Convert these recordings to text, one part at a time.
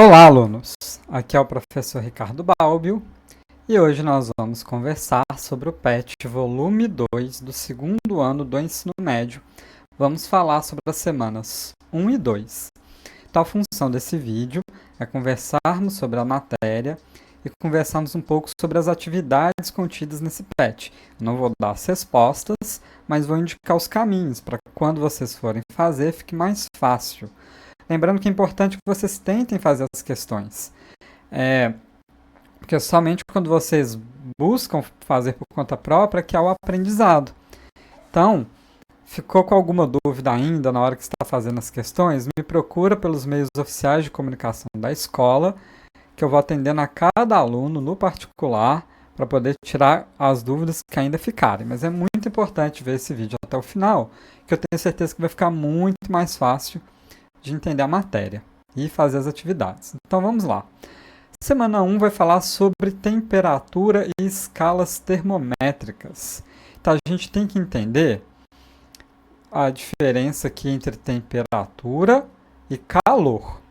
Olá, alunos! Aqui é o professor Ricardo Balbio e hoje nós vamos conversar sobre o PET Volume 2 do segundo ano do ensino médio. Vamos falar sobre as semanas 1 e 2. Então, a função desse vídeo é conversarmos sobre a matéria e conversarmos um pouco sobre as atividades contidas nesse PET. Eu não vou dar as respostas, mas vou indicar os caminhos para que quando vocês forem fazer fique mais fácil. Lembrando que é importante que vocês tentem fazer as questões. Porque somente quando vocês buscam fazer por conta própria que há o aprendizado. Então, ficou com alguma dúvida ainda na hora que está fazendo as questões? Me procura pelos meios oficiais de comunicação da escola, que eu vou atendendo a cada aluno no particular para poder tirar as dúvidas que ainda ficarem. Mas é muito importante ver esse vídeo até o final, que eu tenho certeza que vai ficar muito mais fácil de entender a matéria e fazer as atividades. Então vamos lá. Semana 1 vai falar sobre temperatura e escalas termométricas. Então a gente tem que entender a diferença aqui entre temperatura e calor.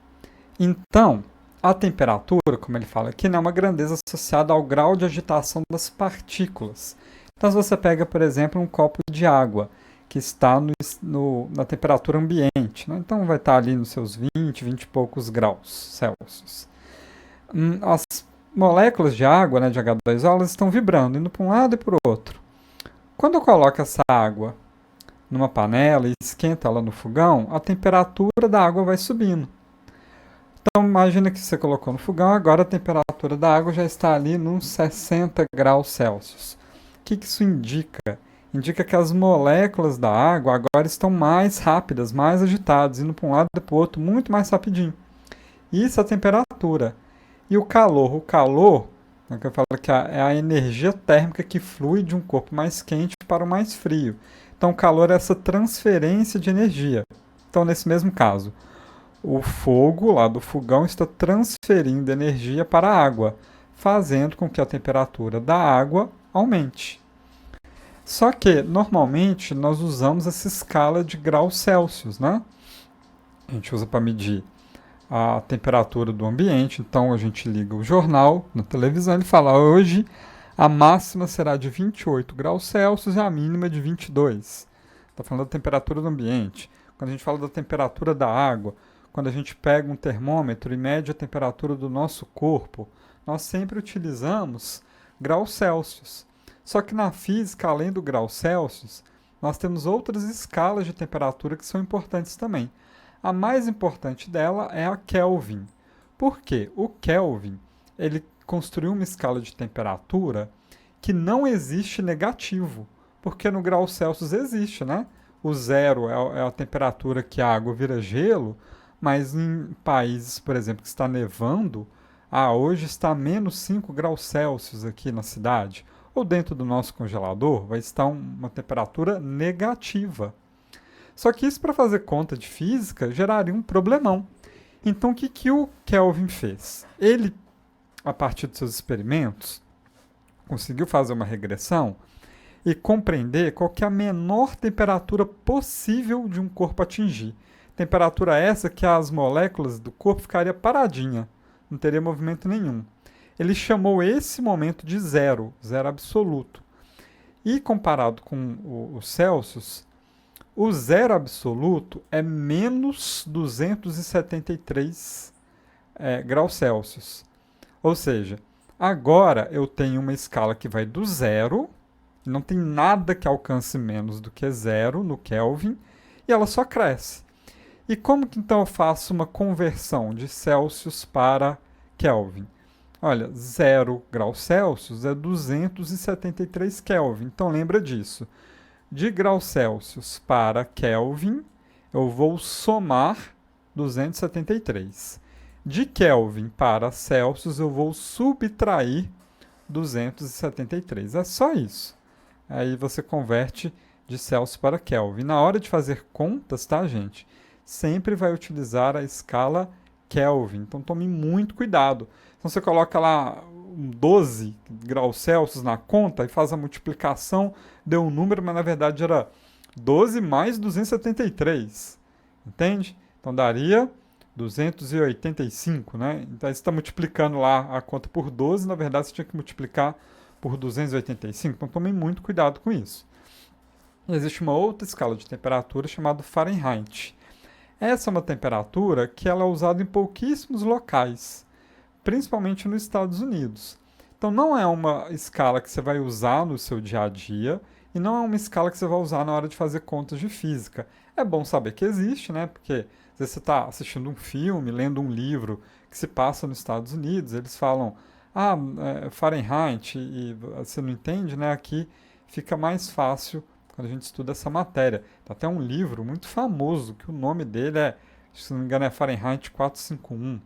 Então, a temperatura, como ele fala aqui, é uma grandeza associada ao grau de agitação das partículas. Então se você pega, por exemplo, um copo de água que está na temperatura ambiente, né? Então vai estar ali nos seus 20 e poucos graus Celsius. As moléculas de água, né, de H2O, elas estão vibrando, indo para um lado e para o outro. Quando eu coloco essa água numa panela e esquento ela no fogão, a temperatura da água vai subindo. Então imagina que você colocou no fogão, agora a temperatura da água já está ali nos 60 graus Celsius. O que isso indica? Indica que as moléculas da água agora estão mais rápidas, mais agitadas, indo para um lado e para o outro muito mais rapidinho. Isso é a temperatura. E o calor, que eu falo que é a energia térmica que flui de um corpo mais quente para o mais frio. Então, o calor é essa transferência de energia. Então, nesse mesmo caso, o fogo lá do fogão está transferindo energia para a água, fazendo com que a temperatura da água aumente. Só que, normalmente, nós usamos essa escala de graus Celsius, né? A gente usa para medir a temperatura do ambiente. Então, a gente liga o jornal na televisão e ele fala, hoje a máxima será de 28 graus Celsius e a mínima de 22. Está falando da temperatura do ambiente. Quando a gente fala da temperatura da água, quando a gente pega um termômetro e mede a temperatura do nosso corpo, nós sempre utilizamos graus Celsius. Só que na física, além do grau Celsius, nós temos outras escalas de temperatura que são importantes também. A mais importante dela é a Kelvin. Por quê? O Kelvin, ele construiu uma escala de temperatura que não existe negativo, porque no grau Celsius existe, né? O zero é a temperatura que a água vira gelo, mas em países, por exemplo, que está nevando, hoje está menos 5 graus Celsius aqui na cidade, ou dentro do nosso congelador, vai estar uma temperatura negativa. Só que isso, para fazer conta de física, geraria um problemão. Então, o que o Kelvin fez? Ele, a partir dos seus experimentos, conseguiu fazer uma regressão e compreender qual que é a menor temperatura possível de um corpo atingir. Temperatura essa que as moléculas do corpo ficariam paradinha, não teria movimento nenhum. Ele chamou esse momento de zero, zero absoluto. E comparado com o Celsius, o zero absoluto é menos 273 graus Celsius. Ou seja, agora eu tenho uma escala que vai do zero, não tem nada que alcance menos do que zero no Kelvin, e ela só cresce. E como que então eu faço uma conversão de Celsius para Kelvin? Olha, 0 graus Celsius é 273 Kelvin. Então, lembra disso. De graus Celsius para Kelvin, eu vou somar 273. De Kelvin para Celsius, eu vou subtrair 273. É só isso. Aí você converte de Celsius para Kelvin. Na hora de fazer contas, tá, gente? Sempre vai utilizar a escala Kelvin. Então, tome muito cuidado. Então você coloca lá 12 graus Celsius na conta e faz a multiplicação, deu um número, mas na verdade era 12 mais 273. Entende? Então daria 285, né? Então, você está multiplicando lá a conta por 12, na verdade, você tinha que multiplicar por 285. Então, tomem muito cuidado com isso. Existe uma outra escala de temperatura chamada Fahrenheit. Essa é uma temperatura que ela é usada em pouquíssimos locais, principalmente nos Estados Unidos. Então não é uma escala que você vai usar no seu dia a dia e não é uma escala que você vai usar na hora de fazer contas de física. É bom saber que existe, né? Porque às vezes você está assistindo um filme, lendo um livro que se passa nos Estados Unidos, eles falam, Fahrenheit, e você não entende, né? Aqui fica mais fácil quando a gente estuda essa matéria. Tem até um livro muito famoso, que o nome dele se não me engano, é Fahrenheit 451.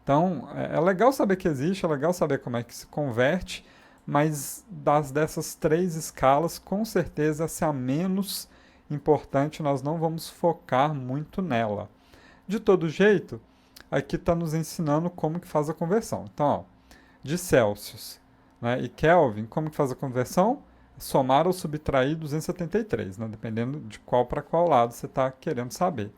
Então, é legal saber que existe, é legal saber como é que se converte, mas dessas três escalas, com certeza essa é a menos importante, nós não vamos focar muito nela. De todo jeito, aqui está nos ensinando como que faz a conversão. Então, ó, de Celsius, né, e Kelvin, como que faz a conversão? Somar ou subtrair 273, né, dependendo de qual para qual lado você está querendo saber.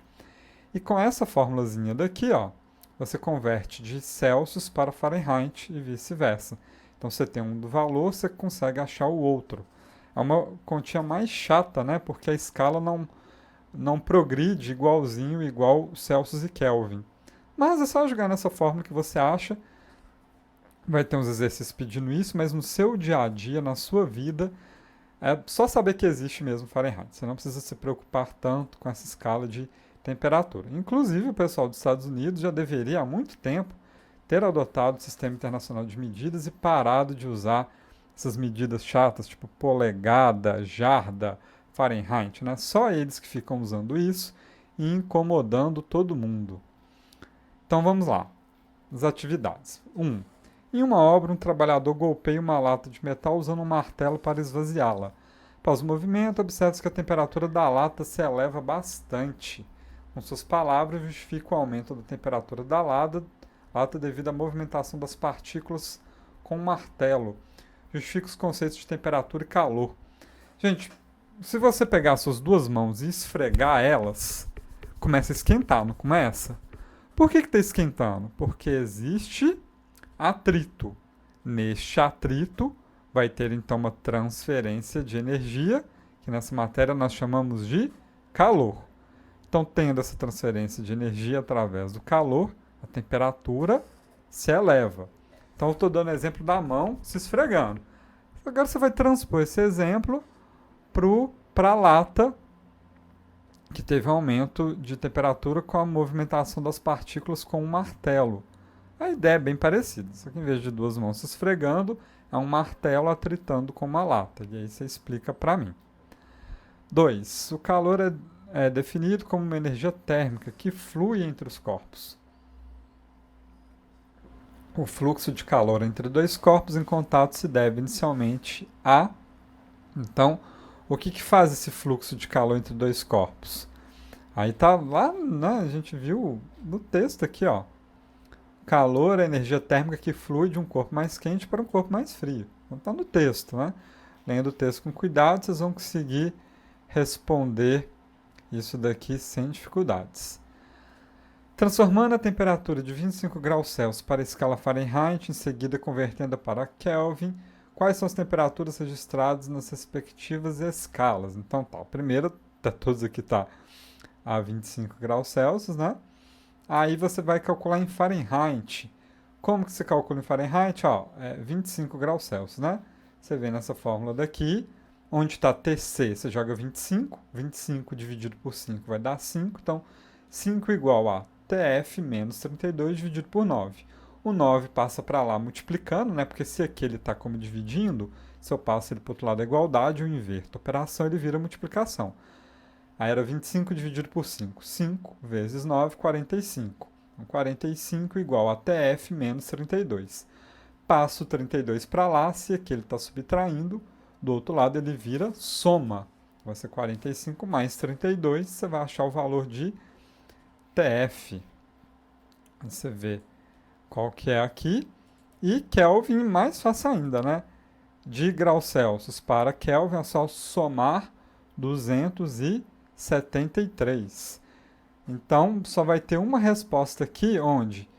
E com essa formulazinha daqui, ó, você converte de Celsius para Fahrenheit e vice-versa. Então você tem um do valor, você consegue achar o outro. É uma continha mais chata, né? Porque a escala não progride igual Celsius e Kelvin. Mas é só jogar nessa fórmula que você acha. Vai ter uns exercícios pedindo isso, mas no seu dia a dia, na sua vida, é só saber que existe mesmo Fahrenheit. Você não precisa se preocupar tanto com essa escala de temperatura. Inclusive, o pessoal dos Estados Unidos já deveria há muito tempo ter adotado o Sistema Internacional de Medidas e parado de usar essas medidas chatas, tipo polegada, jarda, Fahrenheit, né? Só eles que ficam usando isso e incomodando todo mundo. Então vamos lá. As atividades. 1. Em uma obra, um trabalhador golpeia uma lata de metal usando um martelo para esvaziá-la. Após o movimento, observa-se que a temperatura da lata se eleva bastante. Com suas palavras, justifica o aumento da temperatura da lata devido à movimentação das partículas com o martelo. Justifica os conceitos de temperatura e calor. Gente, se você pegar suas duas mãos e esfregar elas, começa a esquentar, não começa? Por que está esquentando? Porque existe atrito. Neste atrito, vai ter então uma transferência de energia, que nessa matéria nós chamamos de calor. Então, tendo essa transferência de energia através do calor, a temperatura se eleva. Então, eu estou dando exemplo da mão se esfregando. Agora você vai transpor esse exemplo para a lata, que teve um aumento de temperatura com a movimentação das partículas com um martelo. A ideia é bem parecida, só que em vez de duas mãos se esfregando, é um martelo atritando com uma lata. E aí você explica para mim. 2. O calor é definido como uma energia térmica que flui entre os corpos. O fluxo de calor entre dois corpos em contato se deve inicialmente a... Então, o que faz esse fluxo de calor entre dois corpos? Aí tá lá, né, a gente viu no texto aqui, ó. Calor é a energia térmica que flui de um corpo mais quente para um corpo mais frio. Então tá no texto, né? Lendo o texto com cuidado, vocês vão conseguir responder isso daqui sem dificuldades. Transformando a temperatura de 25 graus Celsius para a escala Fahrenheit, em seguida convertendo para Kelvin, quais são as temperaturas registradas nas respectivas escalas? Então, tá, a primeira, todos aqui tá a 25 graus Celsius, né? Aí você vai calcular em Fahrenheit. Como que se calcula em Fahrenheit? Ó, 25 graus Celsius, né? Você vem nessa fórmula daqui, onde está TC, você joga 25, 25 dividido por 5 vai dar 5, então 5 igual a TF menos 32 dividido por 9. O 9 passa para lá multiplicando, né? Porque se aqui ele está como dividindo, se eu passo ele para o outro lado da igualdade, eu inverto a operação, ele vira multiplicação. Aí era 25 dividido por 5. 5 vezes 9, 45. Então, 45 igual a TF menos 32. Passo 32 para lá, se aqui ele está subtraindo, do outro lado ele vira soma. Vai ser 45 mais 32, você vai achar o valor de TF. Você vê qual que é aqui. E Kelvin, mais fácil ainda, né? De graus Celsius para Kelvin é só somar 273. Então, só vai ter uma resposta aqui, onde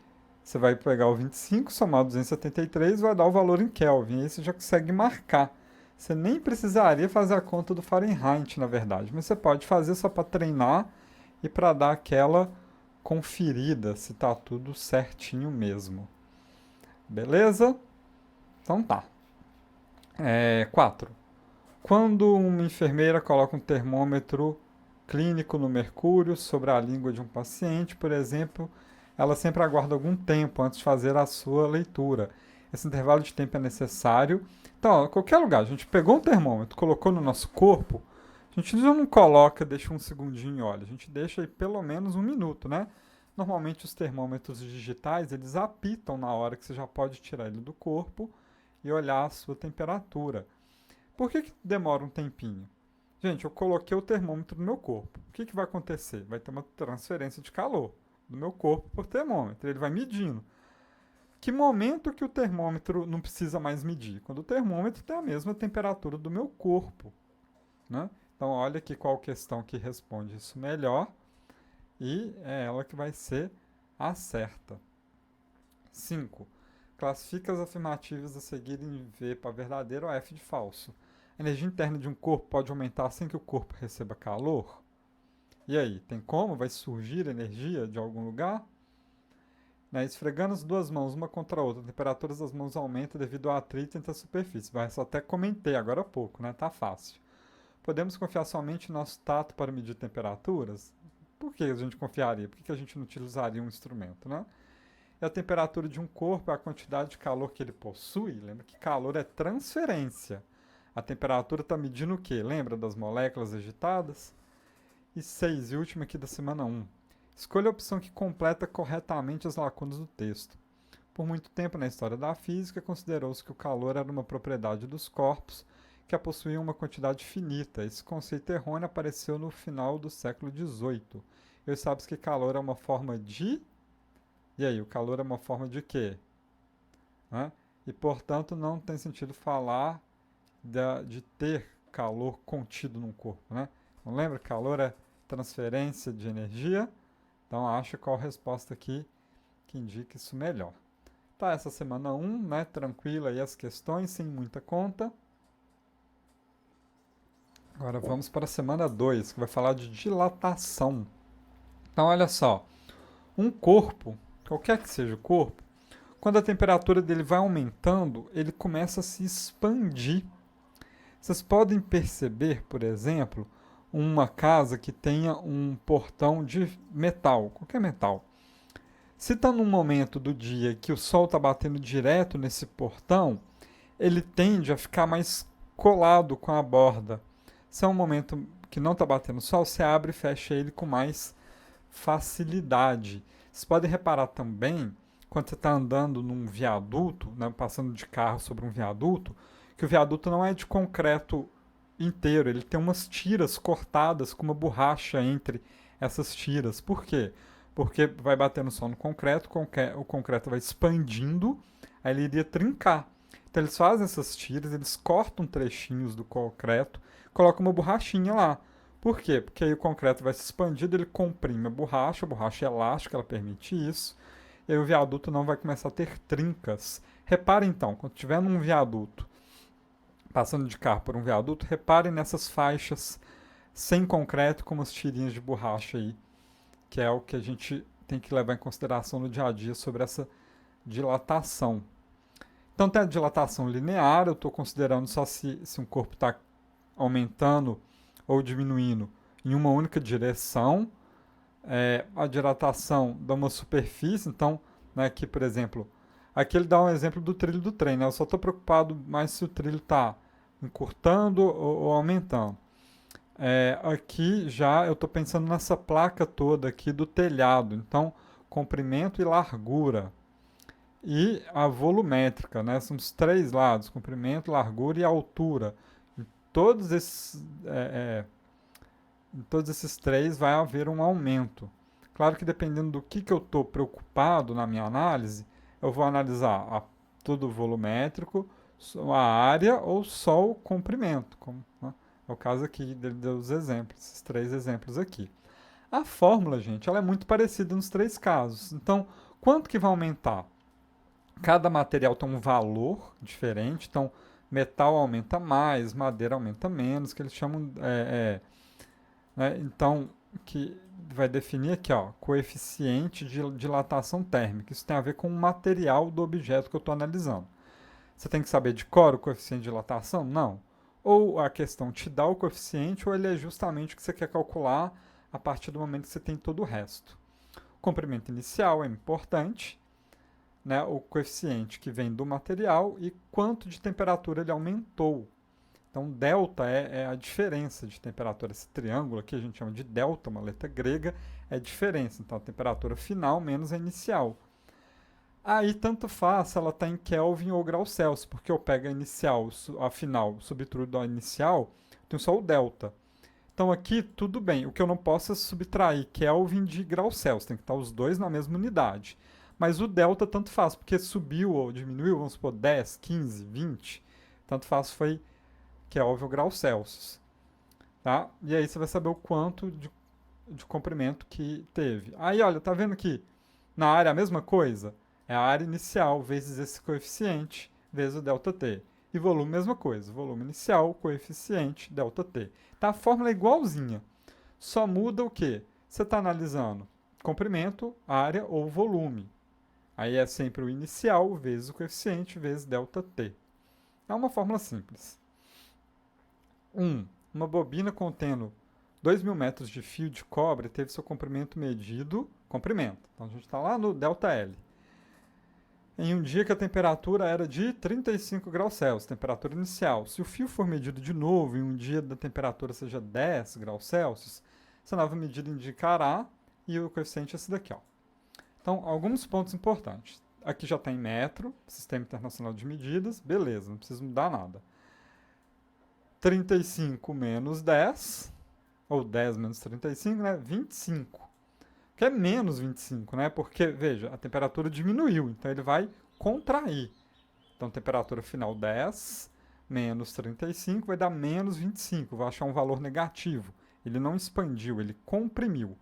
você vai pegar o 25, somar 273, vai dar o valor em Kelvin. Aí você já consegue marcar. Você nem precisaria fazer a conta do Fahrenheit, na verdade. Mas você pode fazer só para treinar e para dar aquela conferida se está tudo certinho mesmo. Beleza? Então tá. 4. Quando uma enfermeira coloca um termômetro clínico no mercúrio sobre a língua de um paciente, por exemplo, ela sempre aguarda algum tempo antes de fazer a sua leitura. Esse intervalo de tempo é necessário. Então, qualquer lugar, a gente pegou um termômetro, colocou no nosso corpo, a gente já não coloca, deixa um segundinho e olha, a gente deixa aí pelo menos um minuto, né? Normalmente os termômetros digitais, eles apitam na hora que você já pode tirar ele do corpo e olhar a sua temperatura. Por que demora um tempinho? Gente, eu coloquei o termômetro no meu corpo. O que vai acontecer? Vai ter uma transferência de calor do meu corpo por termômetro. Ele vai medindo. Que momento que o termômetro não precisa mais medir? Quando o termômetro tem a mesma temperatura do meu corpo. Né? Então, olha aqui qual questão que responde isso melhor. E é ela que vai ser a certa. 5. Classifica as afirmativas a seguir em V para verdadeiro ou F de falso. A energia interna de um corpo pode aumentar sem que o corpo receba calor? E aí, tem como? Vai surgir energia de algum lugar? Né? Esfregando as duas mãos uma contra a outra, a temperatura das mãos aumenta devido ao atrito entre a superfície. Mas só até comentei agora há pouco, né? Tá fácil. Podemos confiar somente no nosso tato para medir temperaturas? Por que a gente confiaria? Por que a gente não utilizaria um instrumento, né? E a temperatura de um corpo é a quantidade de calor que ele possui. Lembra que calor é transferência. A temperatura está medindo o quê? Lembra das moléculas agitadas? E 6, e última aqui da semana 1. Escolha a opção que completa corretamente as lacunas do texto. Por muito tempo na história da física, considerou-se que o calor era uma propriedade dos corpos que a possuíam uma quantidade finita. Esse conceito errôneo apareceu no final do século XVIII. Eu sabes que calor é uma forma de... E aí, o calor é uma forma de quê? Né? E, portanto, não tem sentido falar de ter calor contido num corpo, né? Não lembra? Calor é transferência de energia. Então, acha qual resposta aqui que indica isso melhor. Tá, essa semana 1, né? Tranquila aí as questões, sem muita conta. Agora vamos para a semana 2, que vai falar de dilatação. Então, olha só. Um corpo, qualquer que seja o corpo, quando a temperatura dele vai aumentando, ele começa a se expandir. Vocês podem perceber, por exemplo, uma casa que tenha um portão de metal, qualquer metal. Se está num momento do dia que o sol está batendo direto nesse portão, ele tende a ficar mais colado com a borda. Se é um momento que não está batendo sol, você abre e fecha ele com mais facilidade. Vocês podem reparar também, quando você está andando num viaduto, né, passando de carro sobre um viaduto, que o viaduto não é de concreto inteiro, ele tem umas tiras cortadas com uma borracha entre essas tiras. Por quê? Porque vai batendo só no concreto, o concreto vai expandindo, aí ele iria trincar. Então eles fazem essas tiras, eles cortam trechinhos do concreto, colocam uma borrachinha lá. Por quê? Porque aí o concreto vai se expandindo, ele comprime a borracha é elástica, ela permite isso, e aí o viaduto não vai começar a ter trincas. Repare então, quando estiver num viaduto, passando de carro por um viaduto, reparem nessas faixas sem concreto com umas tirinhas de borracha aí, que é o que a gente tem que levar em consideração no dia a dia sobre essa dilatação. Então tem a dilatação linear, eu estou considerando só se um corpo está aumentando ou diminuindo em uma única direção. A dilatação de uma superfície, então, né, aqui, por exemplo, aqui ele dá um exemplo do trilho do trem, né? Eu só estou preocupado mais se o trilho está encurtando ou aumentando. Aqui já eu estou pensando nessa placa toda aqui do telhado, então comprimento e largura. E a volumétrica, né? São os três lados, comprimento, largura e altura. Em todos esses, em todos esses três vai haver um aumento. Claro que dependendo do que eu estou preocupado na minha análise, eu vou analisar tudo volumétrico, a área ou só o comprimento. Como, né? É o caso aqui dele deu os exemplos, esses três exemplos aqui. A fórmula, gente, ela é muito parecida nos três casos. Então, quanto que vai aumentar? Cada material tem um valor diferente, então metal aumenta mais, madeira aumenta menos, que eles chamam, né, então, que vai definir aqui, ó, coeficiente de dilatação térmica. Isso tem a ver com o material do objeto que eu estou analisando. Você tem que saber de cor o coeficiente de dilatação? Não. Ou a questão te dá o coeficiente, ou ele é justamente o que você quer calcular a partir do momento que você tem todo o resto. O comprimento inicial é importante, né, o coeficiente que vem do material e quanto de temperatura ele aumentou. Então, delta é a diferença de temperatura. Esse triângulo aqui a gente chama de delta, uma letra grega, é diferença. Então, a temperatura final menos a inicial. Aí, tanto faz se ela está em Kelvin ou graus Celsius, porque eu pego a inicial, a final, subtruo da inicial, tenho só o delta. Então, aqui, tudo bem. O que eu não posso é subtrair Kelvin de graus Celsius. Tem que estar os dois na mesma unidade. Mas o delta tanto faz, porque subiu ou diminuiu, vamos supor, 10, 15, 20. Tanto faz foi Kelvin ou graus Celsius. Tá? E aí você vai saber o quanto de comprimento que teve. Aí, olha, tá vendo aqui? Na área a mesma coisa? É a área inicial vezes esse coeficiente, vezes o ΔT. E volume, mesma coisa. Volume inicial, coeficiente, ΔT. Tá? A fórmula é igualzinha. Só muda o quê? Você está analisando comprimento, área ou volume. Aí é sempre o inicial vezes o coeficiente vezes ΔT. É uma fórmula simples. 1. Uma bobina contendo 2.000 metros de fio de cobre teve seu comprimento medido. Comprimento. Então a gente está lá no ΔL. Em um dia que a temperatura era de 35 graus Celsius, temperatura inicial. Se o fio for medido de novo em um dia da temperatura seja 10 graus Celsius, essa nova medida indicará e o coeficiente é esse daqui. Ó. Então, alguns pontos importantes. Aqui já está em metro, Sistema Internacional de Medidas, beleza, não precisa mudar nada. 35 menos 10, ou 10 menos 35, né? 25. Que é menos 25, né? Porque, veja, a temperatura diminuiu, então ele vai contrair. Então, temperatura final 10 menos 35 vai dar menos 25, vai achar um valor negativo. Ele não expandiu, ele comprimiu.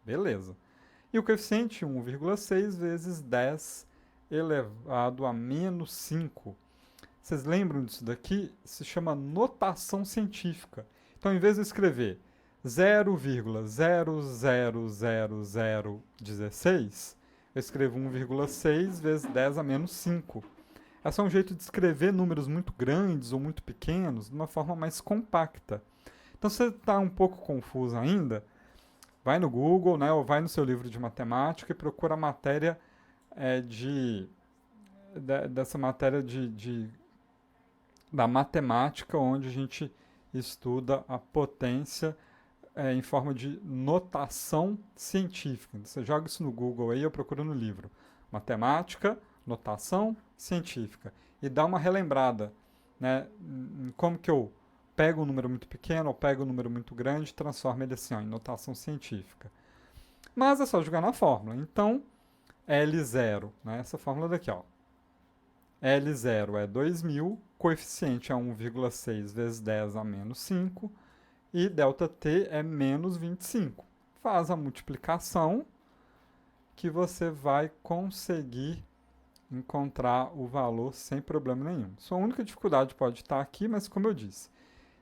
Beleza. E o coeficiente 1,6 vezes 10 elevado a menos 5. Vocês lembram disso daqui? Se chama notação científica. Então, em vez de eu escrever 0,00016, eu escrevo 1,6 vezes 10 a menos 5. Esse é um jeito de escrever números muito grandes ou muito pequenos de uma forma mais compacta. Então, se você está um pouco confuso ainda, vai no Google, né, ou vai no seu livro de matemática e procura a matéria dessa matéria da matemática, onde a gente estuda a potência em forma de notação científica. Você joga isso no Google aí, eu procuro no livro. Matemática, notação científica. E dá uma relembrada, né, em como que eu pego um número muito pequeno ou pego um número muito grande e transformo ele assim, ó, em notação científica. Mas é só jogar na fórmula. Então, L0, né, essa fórmula daqui, ó. L0 é 2.000, coeficiente é 1,6 vezes 10 a menos 5, e ΔT é menos 25. Faz a multiplicação que você vai conseguir encontrar o valor sem problema nenhum. Sua única dificuldade pode estar aqui, mas como eu disse,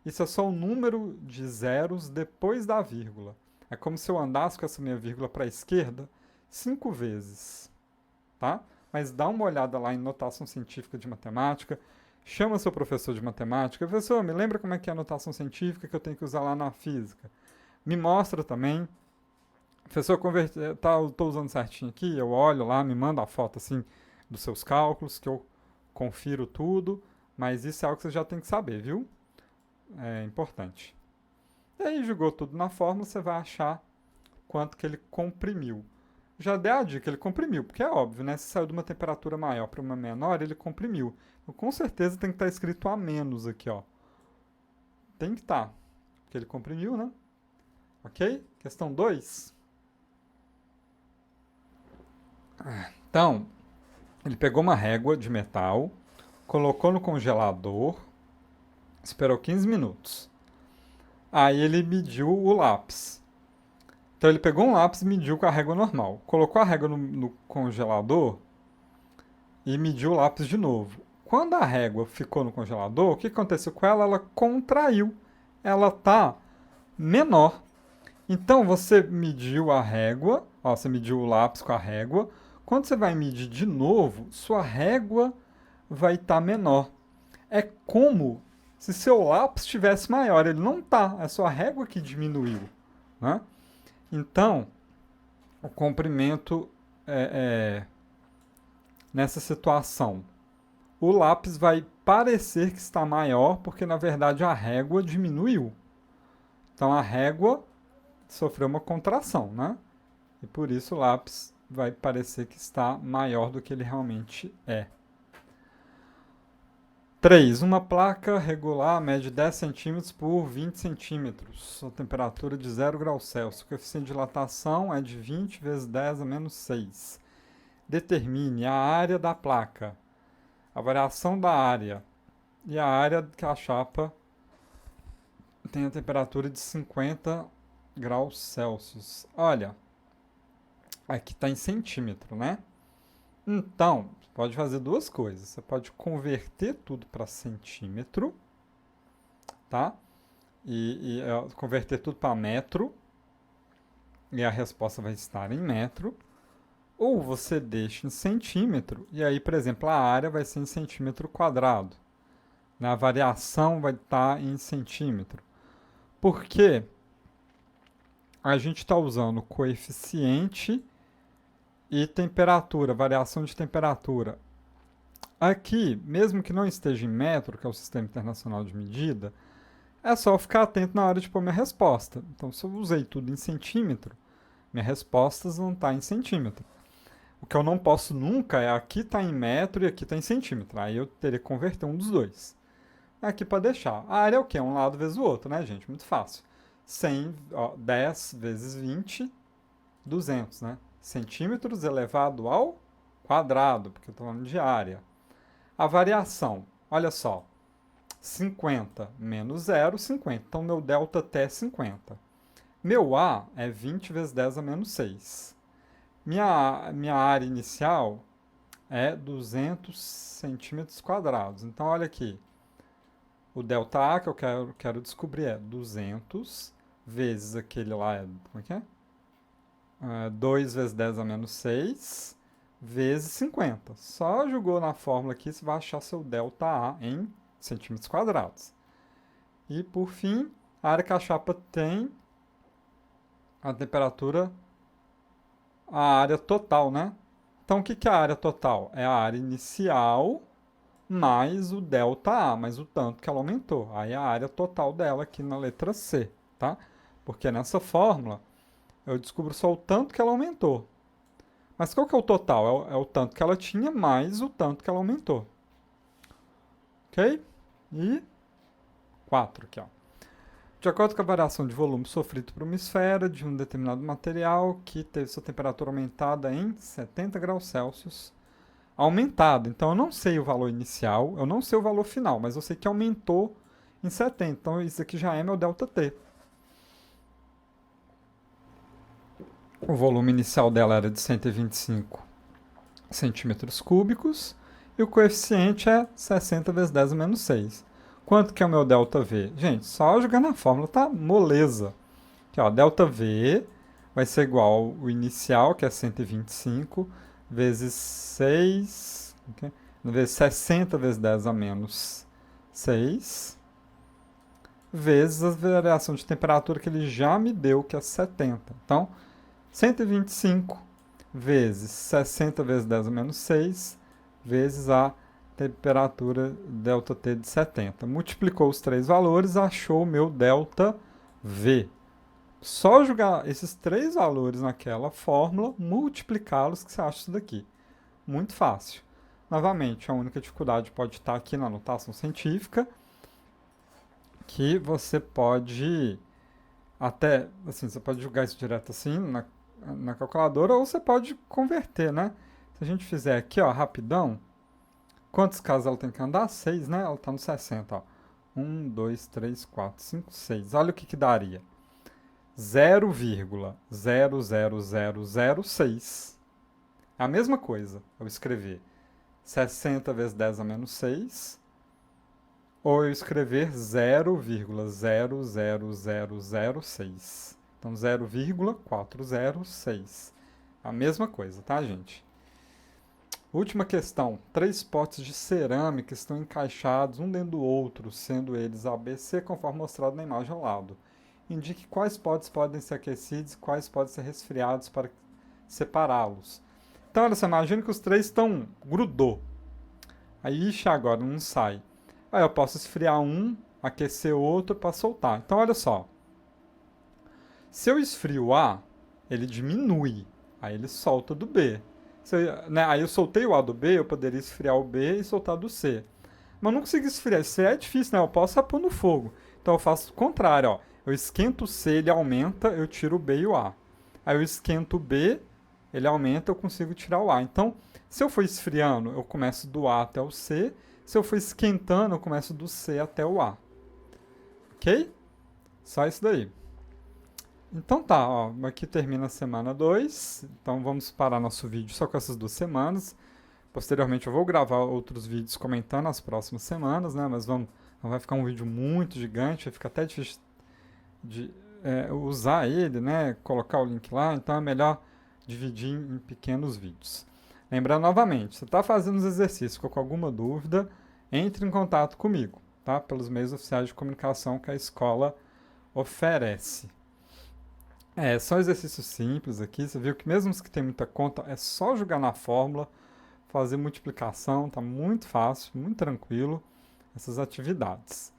isso é só o número de zeros depois da vírgula. É como se eu andasse com essa minha vírgula para a esquerda 5 vezes, tá? Mas dá uma olhada lá em notação científica de matemática, chama seu professor de matemática, professor, me lembra como é que é a notação científica que eu tenho que usar lá na física. Me mostra também. Professor, estou usando certinho aqui, eu olho lá, me manda a foto assim dos seus cálculos, que eu confiro tudo, mas isso é algo que você já tem que saber, viu? É importante. E aí, jogou tudo na fórmula, você vai achar quanto que ele comprimiu. Já dei a dica, ele comprimiu, porque é óbvio, né? Se saiu de uma temperatura maior para uma menor, ele comprimiu. Então, com certeza tem que estar escrito a menos aqui, ó. Tem que estar, porque ele comprimiu, né? Ok? Questão 2. Então, ele pegou uma régua de metal, colocou no congelador, esperou 15 minutos. Aí ele mediu o lápis. Então ele pegou um lápis e mediu com a régua normal. Colocou a régua no congelador e mediu o lápis de novo. Quando a régua ficou no congelador, o que aconteceu com ela? Ela contraiu. Ela está menor. Então você mediu a régua, ó, você mediu o lápis com a régua. Quando você vai medir de novo, sua régua vai estar menor. É como se seu lápis estivesse maior. Ele não está, é sua régua que diminuiu, né? Então, o comprimento nessa situação, o lápis vai parecer que está maior porque na verdade a régua diminuiu. Então a régua sofreu uma contração, né? E por isso o lápis vai parecer que está maior do que ele realmente é. 3. Uma placa regular mede 10 centímetros por 20 centímetros. A temperatura de 0 graus Celsius. O coeficiente de dilatação é de 20 vezes 10 a menos 6. Determine a área da placa, a variação da área e a área que a chapa tem a temperatura de 50 graus Celsius. Olha, aqui está em centímetro, né? Então, você pode fazer duas coisas. Você pode converter tudo para centímetro, tá? E converter tudo para metro, e a resposta vai estar em metro. Ou você deixa em centímetro, e aí, por exemplo, a área vai ser em centímetro quadrado. A variação vai estar em centímetro. Porque a gente está usando coeficiente e temperatura, variação de temperatura. Aqui, mesmo que não esteja em metro, que é o Sistema Internacional de Medida, é só ficar atento na hora de pôr minha resposta. Então, se eu usei tudo em centímetro, minha resposta não está em centímetro. O que eu não posso nunca é aqui está em metro e aqui está em centímetro. Aí eu teria que converter um dos dois. Aqui para deixar. A área é o quê? Um lado vezes o outro, né, gente? Muito fácil. 100, 10 vezes 20, 200, né? Centímetros elevado ao quadrado, porque eu estou falando de área. A variação, olha só, 50 menos 0, 50. Então, meu ΔT é 50. Meu A é 20 vezes 10 a menos 6. Minha área inicial é 200 centímetros quadrados. Então, olha aqui. O ΔA que eu quero descobrir é 200 vezes aquele lá, como é que é? 2 vezes 10 a menos 6 vezes 50. Só jogou na fórmula aqui, você vai achar seu ΔA em centímetros quadrados. E, por fim, a área que a chapa tem, a temperatura, a área total, né? Então, o que é a área total? É a área inicial mais o ΔA, mais o tanto que ela aumentou. Aí é a área total dela aqui na letra C, tá? Porque nessa fórmula eu descubro só o tanto que ela aumentou. Mas qual que é o total? É o tanto que ela tinha mais o tanto que ela aumentou. Ok? E 4 aqui, ó. De acordo com a variação de volume sofrido por uma esfera de um determinado material que teve sua temperatura aumentada em 70 graus Celsius, aumentado. Então eu não sei o valor inicial, eu não sei o valor final, mas eu sei que aumentou em 70. Então isso aqui já é meu ΔT. O volume inicial dela era de 125 centímetros cúbicos e o coeficiente é 60 vezes 10 a menos 6. Quanto que é o meu ΔV? Gente, só jogar na fórmula, tá moleza. Aqui, ó, ΔV vai ser igual ao inicial, que é 125, vezes 6, okay? Vezes 60 vezes 10 a menos 6, vezes a variação de temperatura que ele já me deu, que é 70. Então, 125 vezes 60 vezes 10 a menos 6, vezes a temperatura ΔT de 70. Multiplicou os três valores, achou o meu ΔV. Só jogar esses três valores naquela fórmula, multiplicá-los, que você acha isso daqui. Muito fácil. Novamente, a única dificuldade pode estar aqui na notação científica, que você pode até, assim, você pode jogar isso direto assim na calculadora, ou você pode converter, né? Se a gente fizer aqui, ó, rapidão, quantos casos ela tem que andar? 6, né? Ela está no 60, ó. 1, 2, 3, 4, 5, 6. Olha o que daria. 0,00006. É a mesma coisa eu escrever 60 vezes 10 a menos 6, ou eu escrever 0,00006. Então, 0,406. A mesma coisa, tá, gente? Última questão. 3 potes de cerâmica estão encaixados um dentro do outro, sendo eles ABC, conforme mostrado na imagem ao lado. Indique quais potes podem ser aquecidos e quais podem ser resfriados para separá-los. Então, olha só, imagina que os 3 estão grudou. Aí, ixi, agora não sai. Aí eu posso esfriar um, aquecer outro para soltar. Então, olha só. Se eu esfrio o A, ele diminui. Aí ele solta do B. Aí eu soltei o A do B, eu poderia esfriar o B e soltar do C. Mas eu não consigo esfriar. C é difícil, né? Eu posso pôr no fogo. Então eu faço o contrário, ó. Eu esquento o C, ele aumenta, eu tiro o B e o A. Aí eu esquento o B, ele aumenta, eu consigo tirar o A. Então, se eu for esfriando, eu começo do A até o C. Se eu for esquentando, eu começo do C até o A. Ok? Só isso daí. Então tá, ó, aqui termina a semana 2. Então vamos parar nosso vídeo só com essas 2 semanas. Posteriormente eu vou gravar outros vídeos comentando as próximas semanas, né? Mas não vai ficar um vídeo muito gigante, vai ficar até difícil de usar ele, né? Colocar o link lá, então é melhor dividir em pequenos vídeos. Lembrando novamente, se você está fazendo os exercícios, ficou com alguma dúvida, entre em contato comigo, tá? Pelos meios oficiais de comunicação que a escola oferece. São exercícios simples aqui, você viu que mesmo os que tem muita conta, é só jogar na fórmula, fazer multiplicação, tá muito fácil, muito tranquilo, essas atividades,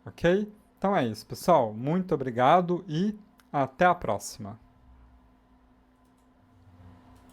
ok? Então é isso, pessoal, muito obrigado e até a próxima!